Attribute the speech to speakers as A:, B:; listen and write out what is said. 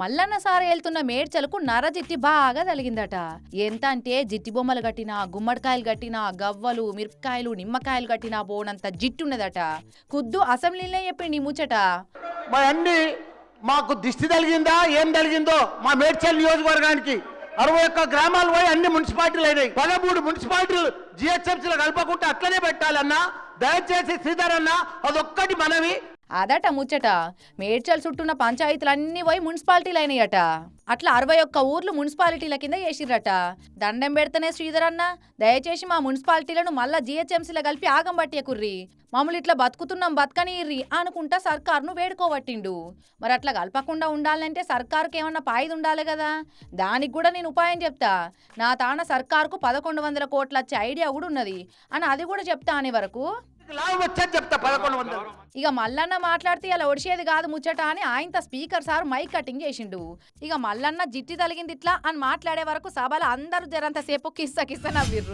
A: Mallanna sir వెళ్తున్న మేడ్చలకు నర జిట్టి బాగా తలిగిందట. ఎంత అంటే జిట్టి బొమ్మలు కట్టినా, గుమ్మడికాయలు కట్టినా, గవ్వలు, మిరపకాయలు, నిమ్మకాయలు కట్టినా బోనంత జిట్టున్నదట. ఖుద్దు అసెంబ్లీలో చెప్పిండి ముచ్చట.
B: మా అన్ని మాకు దిష్టి తలిగిందా ఏం తలిగిందో మా మేడ్చల్ నియోజకవర్గానికి 61 గ్రామాలు పోయి అన్ని మున్సిపాలిటీలు అయినాయి. 13 మున్సిపాలిటీలు జిహెచ్ఎంసీలో కలపకుండా అట్లనే పెట్టాలన్నా. దయచేసి శ్రీధర్ అన్న అదొక్కటి మనవి.
A: అదట ముచ్చట. మేడ్చల్ చుట్టూన్న పంచాయతీలన్నీ పోయి మున్సిపాలిటీలు అయినాయట. అట్లా 61 ఊర్లు మున్సిపాలిటీల కింద చేసిర్రట. దండం పెడితేనే శ్రీధర్ అన్న, దయచేసి మా మున్సిపాలిటీలను మళ్ళా జిహెచ్ఎంసీలో కలిపి ఆగం పట్టేకుర్రి, మామూలు ఇట్లా బతుకుతున్నాం బతకనీర్రి అనుకుంటా సర్కారును వేడుకోబట్టిండు. మరి అట్లా కలపకుండా ఉండాలంటే సర్కారుకి ఏమన్నా పాయిది ఉండాలి కదా. దానికి కూడా నేను ఉపాయం చెప్తా. నా తాన సర్కారుకు 1100 కోట్ల వచ్చే ఐడియా కూడా ఉన్నది అని అది కూడా చెప్తా అనే వరకు
B: లాభం వచ్చేది చెప్తా 1100.
A: ఇక మల్లన్న మాట్లాడితే ఇలా ఒడిచేది కాదు ముచ్చట అని ఆయనతో స్పీకర్ సార్ మైక్ కటింగ్ చేసిండు. ఇక మల్లన్న జిట్టి తలిగింది ఇట్లా అని మాట్లాడే వరకు సభలో అందరూ జరంతసేపు కిస్స కిస్స నవ్విర్రు.